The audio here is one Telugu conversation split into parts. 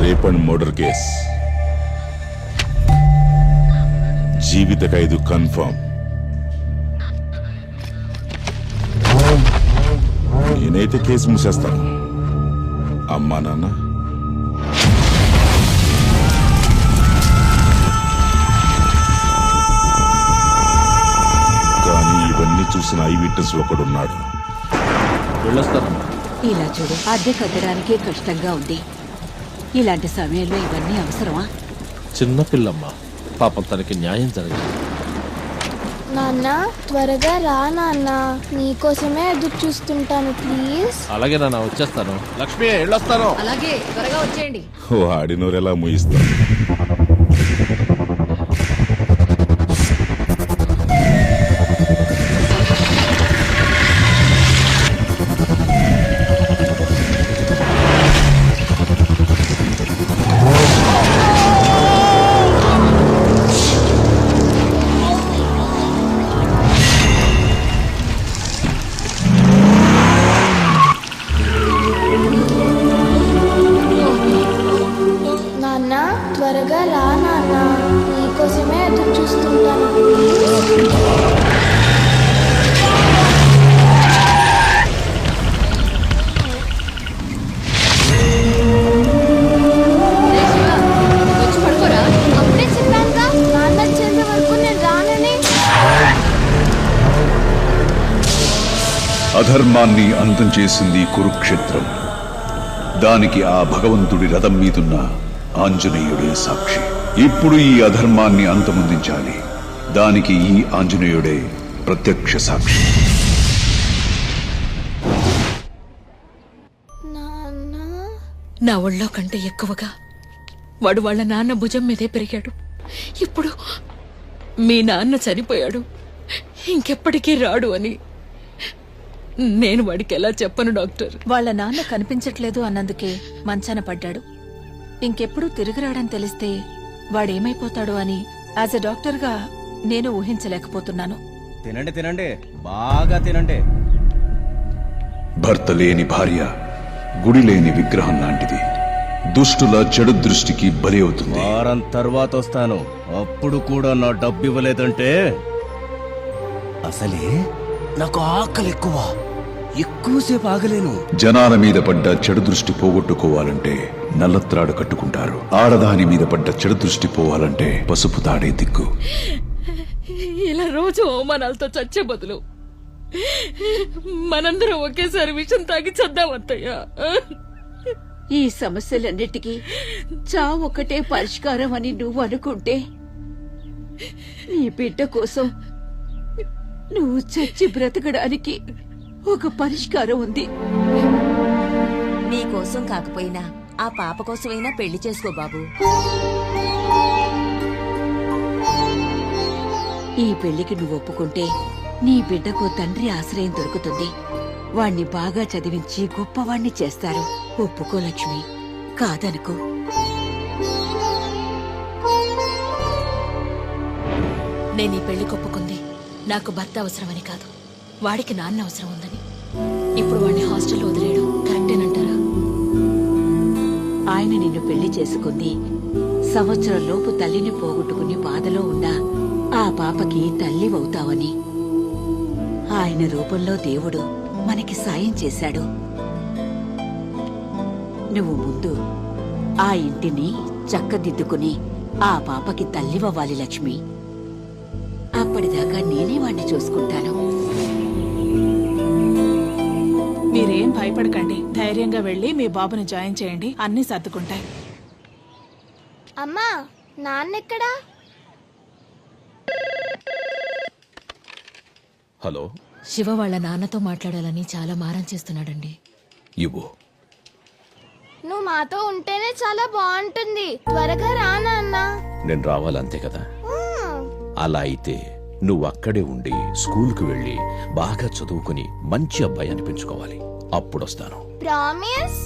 రేప్ అండ్ మర్డర్ కేస్, జీవిత ఖైదు కన్ఫర్మ్. నేనైతే కేసు మూసేస్తాను. అమ్మా నాన్న కానీ ఇవన్నీ చూసిన ఐ విట్నెస్ ఒకడున్నాడు. వెళ్ళొస్తానమ్మా. ఇలా చూడు, అద్దె కట్టడానికే కష్టంగా ఉంది. ఇలాంటి సమయంలో ఇవన్నీ అవసరమా? చిన్నపిల్లమ్మ, పాపం తనకి న్యాయం జరగాలి. నాన్న త్వరగా రా నాన్న, నీకోసమే ఎదురు చూస్తుంటాను ప్లీజ్. అలాగే నాన్న, వచ్చేస్తాను. లక్ష్మి, వెళ్ళొస్తాను. అలాగే త్వరగా వచ్చేయండి. వాడినోరెలా ముయిస్తాను. నాన్న త్వరగా రా నాన్న, నీకోసమే ఎదురు చూస్తుంటాను ప్లీజ్. రే శివ, వచ్చి పడుకోరా. అప్పుడే చెప్పానుగా నాన్న వచ్చేంత వరకు నేను రానని. అధర్మాన్ని అంతం చేసింది కురుక్షేత్రం. దానికి ఆ భగవంతుడి రథం మీదున్న ఆంజనేయుడే సాక్షి. ఇప్పుడు ఈ అధర్మాన్ని అంతమొందించాలి. దానికి ఈ ఆంజనేయుడే ప్రత్యక్ష సాక్షి. నాన్న నా ఒళ్ళో కంటే ఎక్కువగా వాడు వాళ్ళ నాన్న భుజం మీదే పెరిగాడు. ఇప్పుడు మీ నాన్న చనిపోయాడు, ఇంకెప్పటికీ రాడు అని నేను వాడికి ఎలా చెప్పను డాక్టర్? వాళ్ళ నాన్న కనిపించట్లేదు అన్నందుకే మంచాన పడ్డాడు. ఇంకెప్పుడు తిరిగి రాడని తెలిస్తే వాడేమైపోతాడో అని యాజ్ ఎ డాక్టర్గా నేను ఊహించలేకపోతున్నాను. తినండి తినండి, బాగా తినండి. భర్త లేని భార్య గుడి లేని విగ్రహం లాంటిది. దుష్టుల చెడు దృష్టికి బలి అవుతుంది. వారం తర్వాత వస్తాను. అప్పుడు కూడా నా డబ్బు ఇవ్వలేదంటే అసలే నాకు ఆకలి ఎక్కువసేపు ఆగలేను. జనాల మీద పడ్డ చెడు దృష్టి పోగొట్టుకోవాలంటే నల్లత్రాడు కట్టుకుంటారు. ఆడదాని మీద పడ్డ చెడు దృష్టి పోవాలంటే పసుపు తాడే దిక్కు. ఇలా రోజు అవమానాలతో చచ్చే బదులు మనందరం ఒకేసారి విషం తాగి చద్దామత్తయ్యా. ఈ సమస్యలన్నిటికీ చావు ఒకటే పరిష్కారం అని నువ్వు అనుకుంటే, నీ బిడ్డ కోసం నువ్వు చచ్చి బ్రతకడానికి ఒక పరిష్కారం ఉంది. నీకోసం కాకపోయినా ఆ పాప కోసమైనా పెళ్లి చేసుకో బాబు. ఈ పెళ్లికి నువ్వు ఒప్పుకుంటే నీ బిడ్డకు తండ్రి ఆశ్రయం దొరుకుతుంది. వాణ్ణి బాగా చదివించి గొప్పవాణ్ణి చేస్తారు. ఒప్పుకో లక్ష్మి, కాదనుకో. నేను ఈ పెళ్లి కొప్పుకుంది నాకు భర్త అవసరమని కాదు, వాడికి నాన్న అవసరం ఉందని. ఇప్పుడు వాడిని హాస్టల్లో వదిలేయడం కరెక్టేనంటారా? ఆయన నిన్ను పెళ్లి చేసుకుంది సంవత్సరం లోపు తల్లిని పోగొట్టుకుని బాధలో ఉన్నా ఆ పాపకి తల్లివవుతావని. ఆయన రూపంలో దేవుడు మనకి సాయం చేశాడు. నువ్వు ముందు ఆ ఇంటిని చక్కదిద్దుకుని ఆ పాపకి తల్లివ్వాలి లక్ష్మి. అప్పటిదాకా నేనే వాణ్ణి చూసుకుంటాను. మీరేం భయపడకండి, ధైర్యంగా వెళ్ళి మీ బాబుని జాయిన్ చేయండి, అన్నీ సర్దుకుంటాయి. అమ్మా నాన్నెక్కడా? హలో, శివ వాళ్ళ నాన్నతో మాట్లాడాలని చాలా మారం చేస్తున్నాడండి. ఇవ్వు. నువ్వు మాతో ఉంటేనే చాలా బాగుంటుంది. త్వరగా రా నాన్న. నేను రావాలంతే కదా. అలా అయితే నువ్వు అక్కడే ఉండి స్కూల్కి వెళ్ళి బాగా చదువుకుని మంచి అబ్బాయి అనిపించుకోవాలి. అప్పుడొస్తాను. ప్రామిస్?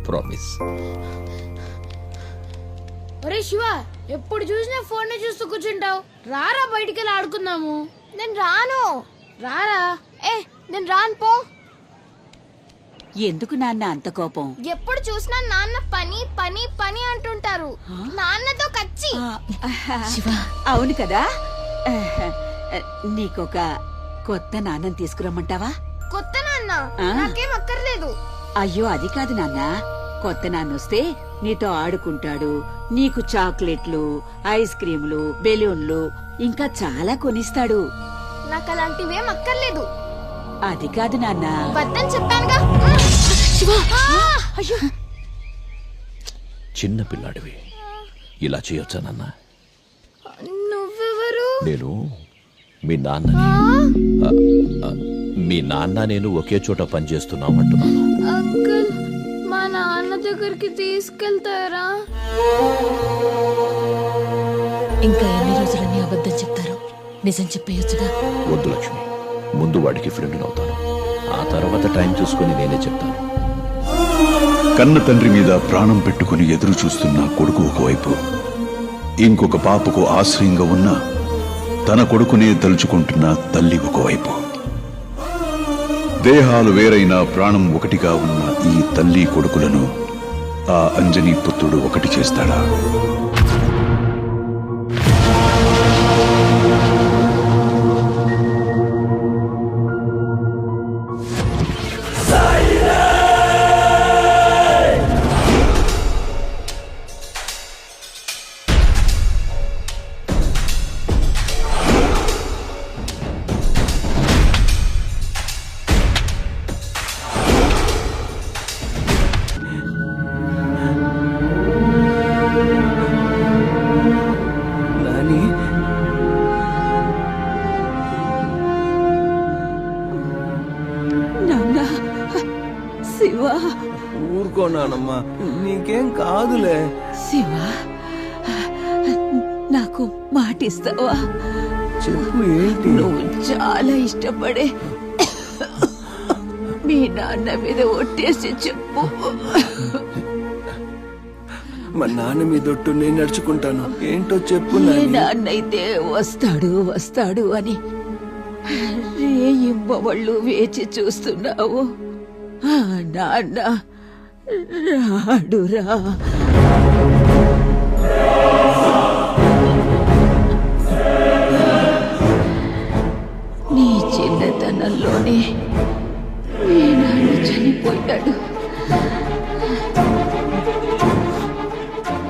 ప్రామిస్. ఒరే శివ, ఎప్పుడు చూసినా ఫోన్ చూస్తూ కూర్చుంటావు. రారా బయటికి వెళ్ళి ఆడుకుందాము. నేను రాను. రారా. నేను రాను పో. ఎందుకు నాన్న అంత కోపం? ఎప్పుడు చూసినా నాన్న పని పని పని అంటూ చేస్తున్నారు నాన్నతో కచ్చి. అవును కదా. నీకొక కొత్త నాన్నని తీసుకురమ్మంటావా? కొత్త నాన్న ఆ. నాకేం అక్కర్లేదు. అయ్యో అది కాదు నాన్న. కొత్త నాన్నొస్తే నీతో ఆడుకుంటాడు, నీకు చాక్లెట్లు, ఐస్ క్రీములు, బెలూన్లు ఇంకా చాలా కొనిస్తాడు. నాకు అలాంటివేం అక్కర్లేదు. అది కాదు నాన్న. వద్దని చెప్పానుగా. అయ్యో చిన్న పిల్లాడివి ఇలా చేయొచ్చా నాన్న? నువ్వెవరు? నేను మీ నాన్నని. మీ నాన్న నేను ఒకే చోట పనిచేస్తున్నామంటున్నాను. అంకుల్ మా నాన్న దగ్గరికి తీసుకెళ్తారా? ఇంకా ఎన్ని రోజులని అబద్ధం చెప్తారు? నిజం చెప్పేయొచ్చుగా. వద్దు లక్ష్మి, ముందు వాడికి ఫ్రెండ్ అవుతాను, ఆ తర్వాత టైం చూసుకుని నేనే చెప్తాను. కన్న తండ్రి మీద ప్రాణం పెట్టుకుని ఎదురు చూస్తున్న కొడుకు ఒకవైపు, ఇంకొక పాపకు ఆశ్రయంగా ఉన్న తన కొడుకునే తలుచుకుంటున్న తల్లి ఒకవైపు. దేహాలు వేరైన ప్రాణం ఒకటిగా ఉన్న ఈ తల్లి కొడుకులను ఆ అంజనీ పుత్రుడు ఒకటి చేస్తాడా? నాన్న. శివ. ఊరుకోనానమ్మా, నీకేం కాదులే. శివ, నాకు మాటిస్తావా? చెప్పు, ఏంటి? నువ్వు చాలా ఇష్టపడే మీ నాన్న మీద ఒట్టేసి చెప్పు. మా నాన్న మీ దొట్టు నేను నడుచుకుంటాను. ఏంటో చెప్పు. ఏ నాన్నైతే వస్తాడు వస్తాడు అని రేయింబవళ్ళు వేచి చూస్తున్నావు, ఆ నాన్న రాడురా. నీ చిన్నతనంలోనే మీ నాన్న చనిపోయాడు.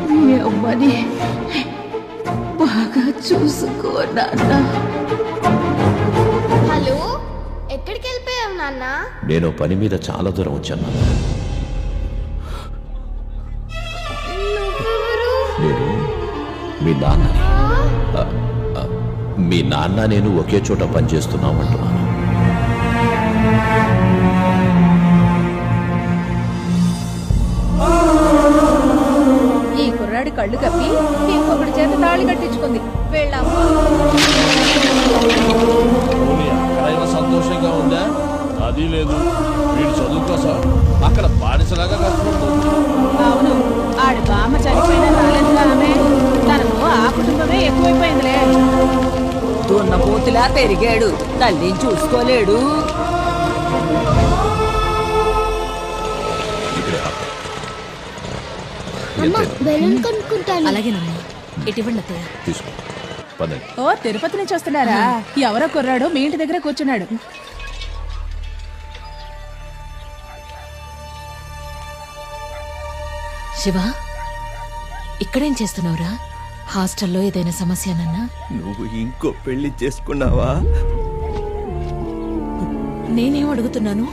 మీ అమ్మని బాగా చూసుకో నాన్న. హలో, ఎక్కడికి వెళ్ళిపోయావు నాన్న? నేను పని మీద చాలా దూరం వచ్చాను నాన్న. నువ్వెవరు? నేను మీ నాన్నని. మీ నాన్న నేను ఒకే చోట పనిచేస్తున్నామంటున్నాను. ఈ కుర్రాడి కళ్ళు కప్పి ఇంకొకటి చేత తాళి కట్టించుకుంది. వెళ్ళాము. అక్కడైనా సంతోషంగా ఉందా? అది లేదు. వీడు చదువు కోసం అక్కడ బానిసలాగా కష్టపడుతుంది. అవును, ఆడి బామ్మ చనిపోయినా రాలేదుగా ఆమె. తనకు ఆ కుటుంబమే ఎక్కువైపోయిందిలే. దున్నపోతులా పెరిగాడు, తల్లిని చూసుకోలేడు. ఇక్కడే ఆపు. అమ్మ, ఎంతైనా బెలూన్ కొనుక్కుంటాను. అలాగేనమ్మా. ఇటువంటి అత్తయ్య. తీసుకో, పదండి. ఓ, తిరుపతి నుంచి వస్తున్నారా? ఎవరో కుర్రాడు మీ ఇంటి దగ్గర కూర్చున్నాడు. శివ, ఇక్కడేం చేస్తున్నావురా? హాస్టల్లో ఏదైనా సమస్యనన్నా? నువ్వు ఇంకో పెళ్లి చేసుకున్నావా? నేనేం అడుగుతున్నాను,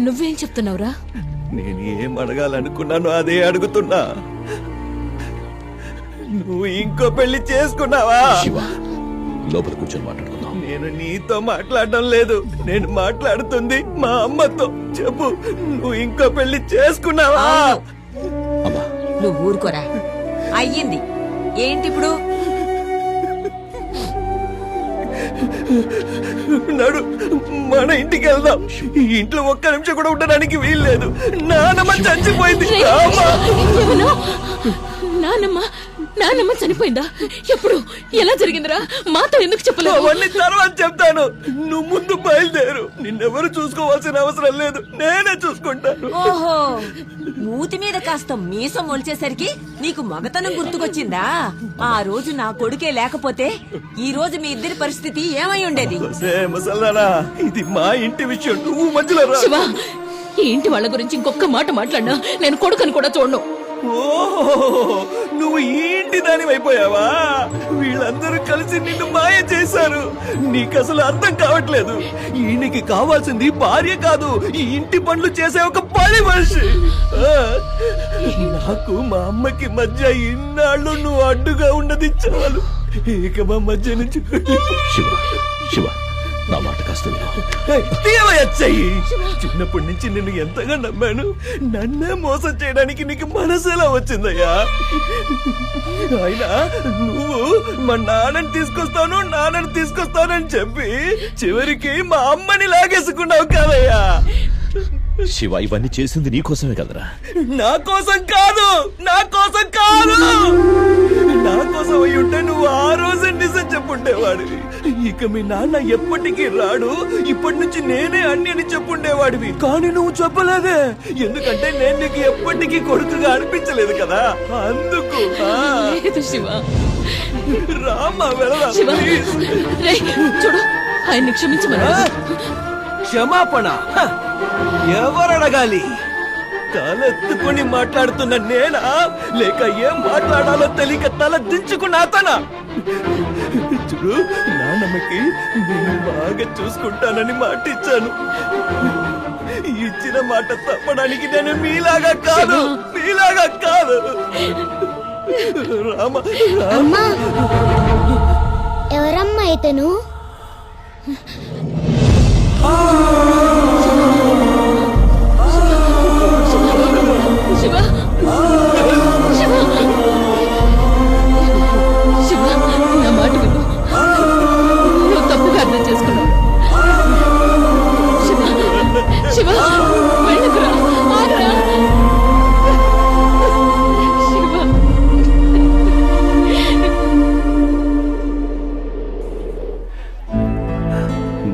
నువ్వేం చెప్తున్నావురా? నేను ఏం అడగాలనుకున్నాను అదే అడుగుతున్నా. నువ్వు ఇంకో పెళ్లి చేసుకున్నావా? శివ, లోపల కూర్చొని మాట్లాడుకుందాం. నేను నీతో మాట్లాడడం లేదు, నేను మాట్లాడుతుంది మా అమ్మతో. చెప్పు, నువ్వు ఇంకో పెళ్లి చేసుకున్నావా? అమ్మా, నువ్వు ఊరుకోరా. అయ్యింది. ఏంటి ఇప్పుడు? నడు, మన ఇంటికి వెళ్దాం. ఈ ఇంట్లో ఒక్క నిమిషం కూడా ఉండడానికి వీల్లేదు. నానమ్మ చచ్చిపోయింది. ఏమను? నానమ్మ నాన్నమ్మ చనిపోయిందా? ఎప్పుడు? ఎలా జరిగిందిరా? మాతో ఎందుకు చెప్పలేదు? అవన్నీ తర్వాత చెప్తాను. నువ్వు ముందు బయలుదేరు. నిన్నెవరు చూసుకోవాల్సిన అవసరం లేదు, నేనే చూసుకుంటాను. ఓహో, మూతి మీద కాస్త మీసం మొలిచేసరికి నీకు మగతనం గుర్తుకొచ్చిందా? ఆ రోజు నా కొడుకే లేకపోతే ఈ రోజు మీ ఇద్దరి పరిస్థితి ఏమై ఉండేది? మసల్లారా, ఇది మా ఇంటి విషయం, నువ్వు మధ్యలో రా. శివ, ఈ ఇంటి వాళ్ళ గురించి ఇంకొక మాట మాట్లాడినా నేను కొడుకుని కూడా చూడను. ఓహో, నువ్వు ఈ ఇంటి దాని అయిపోయావా? వీళ్ళందరూ కలిసి నిన్ను మాయ చేశారు. నీకు అసలు అర్థం కావట్లేదు. ఈయనకి కావాల్సింది భార్య కాదు, ఈ ఇంటి పనులు చేసే ఒక పని మనిషి. ఆ, నాకు మా అమ్మకి మధ్య ఇన్నాళ్ళు నువ్వు అడ్డుగా ఉన్నది చాలు. ఇక మా మధ్య నుంచి శివ శివ, నా మాట కాస్త విను. తీయవచ్చయ్యి. చిన్నప్పటి నుంచి నిన్ను ఎంతగా నమ్మాను. నన్నే మోసం చేయడానికి నీకు మనసు ఎలా వచ్చిందయ్యా? అయినా నువ్వు మా నాన్నని తీసుకొస్తానని చెప్పి చివరికి మా అమ్మని లాగేసుకున్నావు కాదయ్యా. శివ, ఇవన్నీ చేసింది నీకోసమే కదరా? నా కోసం కాదు, నా కోసం అయి ఉంటే నువ్వు ఆ రోజే నిజం చెప్పుండేవాడివి. ఇక మీ నాన్న ఎప్పటికీ రాడు, ఇప్పటి నుంచి నేనే అన్ని అని చెప్పుండేవాడివి. కానీ నువ్వు చెప్పలేదే, ఎందుకంటే నేను నీకు ఎప్పటికీ కొడుకుగా అనిపించలేదు కదా, అందుకు. లేదు శివ. రామ్మా వెళదాం. శివ, రేయ్, చూడు, ఆయన్ని క్షమించమని. క్షమాపణ ఎవరు అడగాలి? తలెత్తుకుని మాట్లాడుతున్న నేనా, లేక ఏం మాట్లాడాలో తెలియక తల దించుకున్న అతనా? చూడు, నాన్నమ్మకి నేను బాగా చూసుకుంటానని మాట ఇచ్చాను. ఇచ్చిన మాట తప్పడానికి నేను మీలాగా కాదు. అమ్మా, ఎవరమ్మా ఇతను? శివ, శివ, శివ, నా మాట విను. నువ్వు తప్పుగా అర్థం చేసుకున్నావు. శివ, శివ, వెళ్ళకురా, ఆగురా. శివ,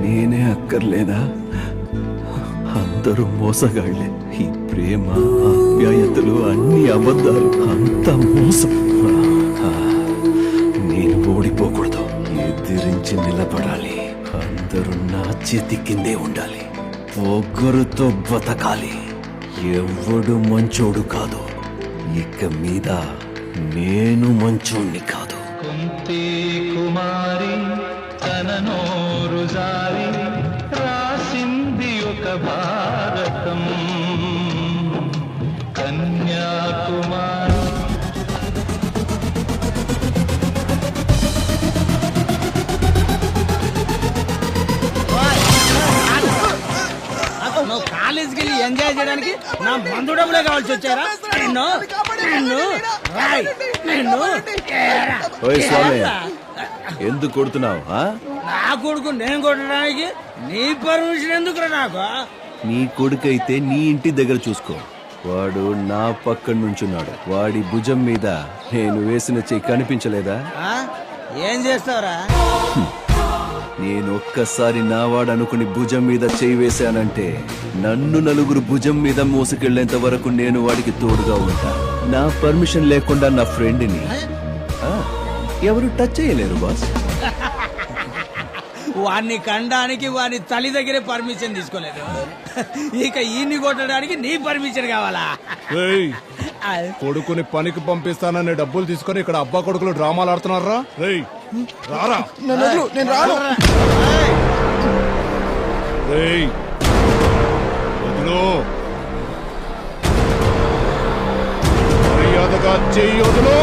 నేనే అక్కర్లేదా? అందరూ మోసగాళ్లే. ఈ ప్రేమ, ఆప్యాయతలు అన్ని అబద్ధాలు, అంత మోసం. నేను ఓడిపోకూడదు, ఎదిరించి నిలబడాలి. అందరూ నా చేతి కిందే ఉండాలి. పొగరుతో బతకాలి. ఎవడు మంచోడు కాదు. ఇక మీద నేను మంచోణ్ణి కాదు. కుంతి కుమారి తన నోరు జారి రాసింది ఒక భారతం. కన్యాకుమారి నువ్వు కాలేజీకి వెళ్ళి ఎంజాయ్ చేయడానికి నా మందు డబ్బులే కావాల్సి వచ్చారా? ఎందుకు కొడుతున్నావు? నా కొడుకు నేను కొట్టడానికి నీ పర్మిషన్ ఎందుకురా నాకు? నీ కొడుకైతే నీ ఇంటి దగ్గర చూసుకో. వాడు నా పక్కన నుంచున్నాడు. వాడి భుజం మీద నేను వేసిన చెయ్యి కనిపించలేదా? ఏం చేస్తావురా? నేను ఒక్కసారి నావాడు అనుకుని భుజం మీద చేయి వేశానంటే నన్ను నలుగురు భుజం మీద మోసుకెళ్లేంత వరకు నేను వాడికి తోడుగా ఉంటా. నా పర్మిషన్ లేకుండా నా ఫ్రెండ్ని ఎవరు టచ్ చేయలేరు బాస్. వాడిని కండానికి వాడి తల్లి దగ్గరే పర్మిషన్ తీసుకోలేదు. ఇక ఈయన్ని కొట్టడానికి నీ పర్మిషన్ కావాలా? కొడుకుని పనికి పంపిస్తానని డబ్బులు తీసుకొని ఇక్కడ అబ్బా కొడుకులు డ్రామాలు ఆడుతున్నారా? రారా, నేను రాను. వదిలో, మర్యాదగా చెయ్యి వదిలో.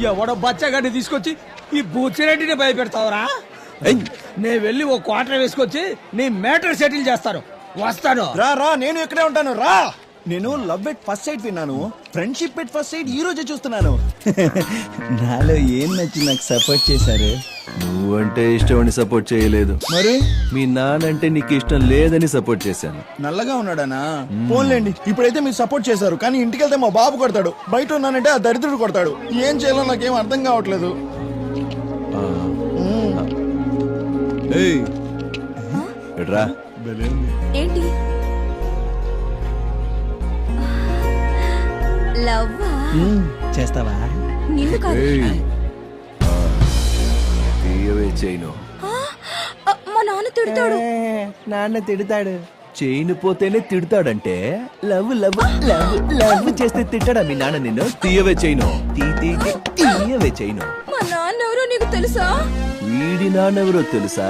ఎవడో బచ్చగాడిని తీసుకొచ్చి ఈ బూచిరెడ్డిని భయపెడతావురా? నేను వెళ్ళి ఓ క్వార్టర్ వేసుకొచ్చి నీ మ్యాటర్ సెటిల్ చేస్తాను. వస్తాను. రా, నేను ఇక్కడే ఉంటాను. రా. నేను లవ్ ఎట్ ఫస్ట్ సైట్ విన్నాను, ఫ్రెండ్షిప్ ఎట్ ఫస్ట్ సైట్ ఈ రోజే చూస్తున్నాను. నాలో ఏం నచ్చి నాకు సపోర్ట్ చేశారు? నువ్వంటే ఇష్టం అని సపోర్ట్ చేయలేదు, మరి మీ నానంటే నీకు ఇష్టం లేదని సపోర్ట్ చేశాను. నల్లగా ఉన్నాడానా? పోన్లేండి, ఇప్పుడైతే మీరు సపోర్ట్ చేశారు, కానీ ఇంటికి వెళ్తే మా బాబు కొడతాడు, బయట ఉన్నానంటే ఆ దరిద్రుడు కొడతాడు. ఏం చేయాలో నాకేం అర్థం కావట్లేదు. ఏయ్, ఎట్రా ఏంటి లవ్వా? చేస్తావా? నిన్ను కాదు. ఏయ్, తీయవే చైను. మా నాన్న తిడతాడు. నాన్న తిడతాడు. చైన్ పోతేనే తిడతాడంటే లవ్ లవ్ లవ్ లవ్ చేస్తే తిట్టాడా మీ నాన్న నిన్ను? తీయవే చైను, తీయవే చైను. మా నాన్న ఎవరో నీకు తెలుసా? వీడి నాన్నెవరో తెలుసా?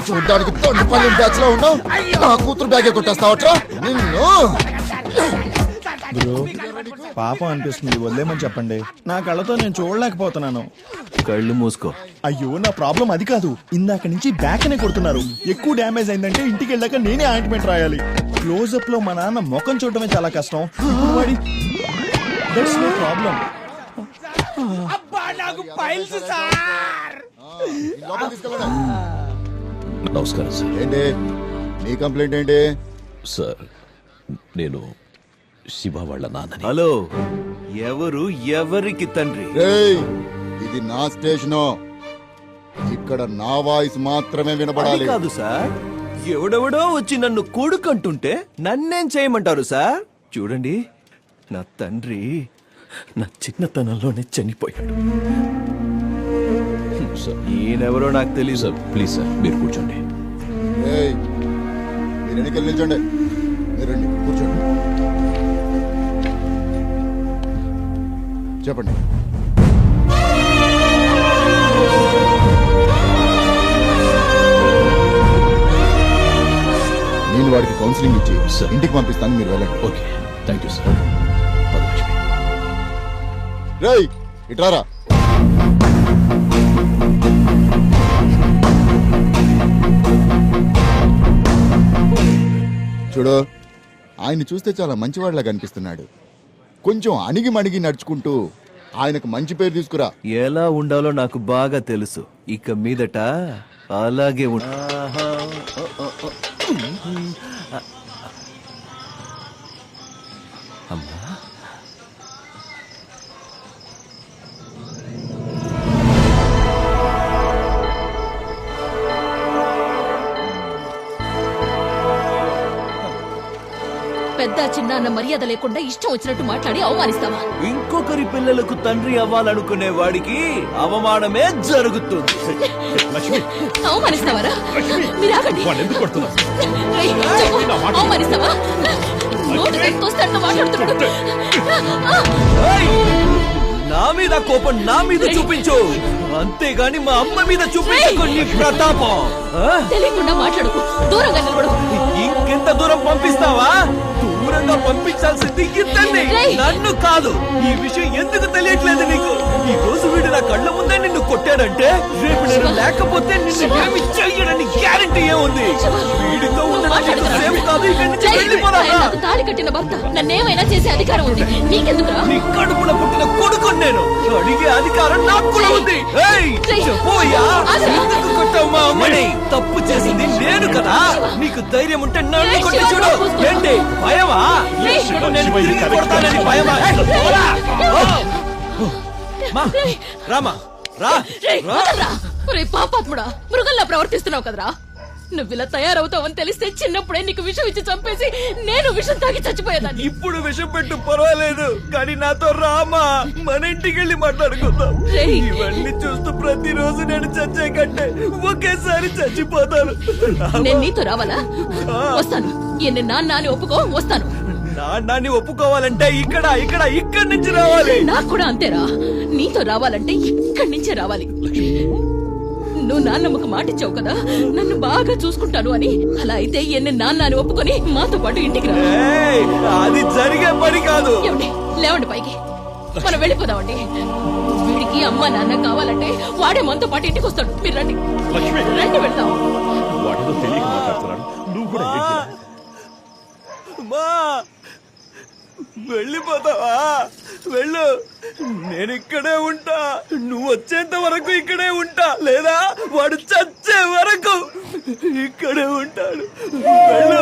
చూడ్డానికి తొండిపల్లి బ్యాచ్ లో ఉన్నావు, నా కూతురు బ్యాగే కొట్టేస్తావట్రా నిన్ను. బ్రో, పాపం అనిపిస్తుంది, వదిలేమని చెప్పండి. నా కళ్ళతో నేను చూడలేకపోతున్నాను. కళ్ళు మూసుకో. అయ్యో, నా ప్రాబ్లం అది కాదు. ఇందాక నుంచి బ్యాక్ నే కొడుతున్నారు. ఎక్కువ డ్యామేజ్ అయిందంటే ఇంటికి వెళ్ళాక నేనే ఆయింట్మెంట్ రాయాలి. క్లోజప్ లో మా నాన్న ముఖం చూడటమే చాలా కష్టం. That's no problem. నమస్కారం సార్. ఏంటి నీ కంప్లైంట్ ఏంటి? సార్, నేను శివ వాళ్ళ నాన్నని. హలో, ఎవరు ఎవరికి తండ్రి? రేయ్, ఇది నా స్టేషను, ఇక్కడ నా వాయిస్ మాత్రమే అది వినబడాలి. కాదు సార్, ఎవడెవడో వచ్చి నన్ను కొడుకంటుంటే నన్నేం చేయమంటారు సార్? చూడండి, నా తండ్రి నా చిన్నతనంలోనే చనిపోయాడు. సార్, ఈయనెవరో నాకు తెలియదు. సార్ ప్లీజ్ సార్, మీరు కూర్చోండి. రేయ్, మీరు ఎన్నికలు నిల్చోండి. మీరు రండి, కూర్చోండి. చెప్పండి. నేను వాడికి కౌన్సిలింగ్ ఇచ్చి ఇంటికి పంపిస్తాను, మీరు వెళ్ళండి. Okay, thank you sir. Padalakshmi. రేయ్, ఇట్రారా. చూడు, ఆయన చూస్తే చాలా మంచివాడిలా కనిపిస్తున్నాడు. కొంచెం అణిగి మణిగి నడుచుకుంటూ ఆయనకు మంచి పేరు తీసుకురా. ఎలా ఉండాలో నాకు బాగా తెలుసు. ఇక మీదట అలాగే అమ్మా, పెద్ద చిన్న అన్న మర్యాద లేకుండా ఇష్టం వచ్చినట్టు మాట్లాడి అవమానిస్తావా? ఇంకొకరి పిల్లలకు తండ్రి అవ్వాలనుకునే వాడికి అవమానమే జరుగుతుంది. అవమానిస్తావారా? మీరు ఆగండి. రేయ్, చెప్పు, అవమానిస్తావా? నోటి దగ్గర తోస్తాడుతో మాట్లాడుతున్నాడు. ఏయ్! నా మీద కోపం నా మీద చూపించు, అంతేగాని మా అమ్మ మీద చూపించకు నీ ప్రతాపం. తెలియకుండా మాట్లాడుకు, దూరంగా నిలబడు. ఇంకెంత దూరం పంపిస్తావా? దూరంగా పంపించాల్సింది ఇద్దరిని, నన్ను కాదు. ఈ విషయం ఎందుకు తెలియట్లేదు నీకు? ఈ రోజు వీడు నా కళ్ళ ముందే నిన్ను కొట్టాడంటే రేపు నేను లేకపోతే నిన్ను ఏమి చెయ్యడని గ్యారెంటీ ఏముంది? వీడితో ఉండడం సేమ్ కాదు. ఇక్కడి నుంచి వెళ్ళిపోరాదా? నాకు తాళి కట్టిన భర్త, నన్నేమైనా చేసే అధికారం ఉంది, నీకెందుకురా? నీ కడుపున పుట్టిన కొడుకు నేను, అడిగే అధికారం నాకు కూడా ఉంది. చెప్పోయా, ఎందుకు కొట్టావు మా అమ్మని? తప్పు చేసింది నేను కదా. నీకు ధైర్యం ఉంటే నన్ను కొట్టి చూడు. ఏంటి భయమా? నేను తిరిగి కొడతానని భయమా? రామా, రా. పాపాత్ముడా, మృగంలా ప్రవర్తిస్తున్నావు కదరా. నువ్వు ఇలా తయారవుతావని తెలిస్తే చిన్నప్పుడే నీకు విషం ఇచ్చి చంపేసి నేను విషం తాగి చచ్చిపోయేదాన్ని. ఇప్పుడు విషం పెట్టు పర్వాలేదు, కానీ నాతో రామా, మన ఇంటికి వెళ్ళి మాట్లాడుకుందాం. ఇవన్నీ చూస్తూ ప్రతిరోజు నేను చచ్చే కంటే ఒకేసారి చచ్చిపోతాను. నేను నీతో రావాలా? వస్తాను. ఎన్ని నాన్న అని ఒప్పుకో, వస్తాను. నాన్నని ఒప్పుకోవాలంటే ఇక్కడి నుంచి రావాలి. నాకు కూడా అంతేరా. నీతో రావాలంటే ఇక్కడి నుంచే రావాలి. నువ్వు నాన్నమ్మకు మాటిచ్చావు కదా, నన్ను బాగా చూసుకుంటాను అని. అలా అయితే ఎన్ని నాన్న అని ఒప్పుకొని మాతో పాటు ఇంటికి రా. అది జరిగే పని కాదు. లేవండి పైకి. మనం వెళ్ళిపోదామండి. వీడికి అమ్మ నాన్న కావాలంటే వాడే మనతో పాటు ఇంటికి వస్తాడు. మీరు రండి, రండి వెళ్దాం. వాటితో తెలియక మాట్లాడుతున్నాడు. నువ్వు కూడా మా వెళ్ళిపోతావా? వెళ్ళు, నేను ఇక్కడే ఉంటా. నువ్వు వచ్చేంత వరకు ఇక్కడే ఉంటా, లేదా వాడు చచ్చే వరకు ఇక్కడే ఉంటాడు. వెళ్ళు.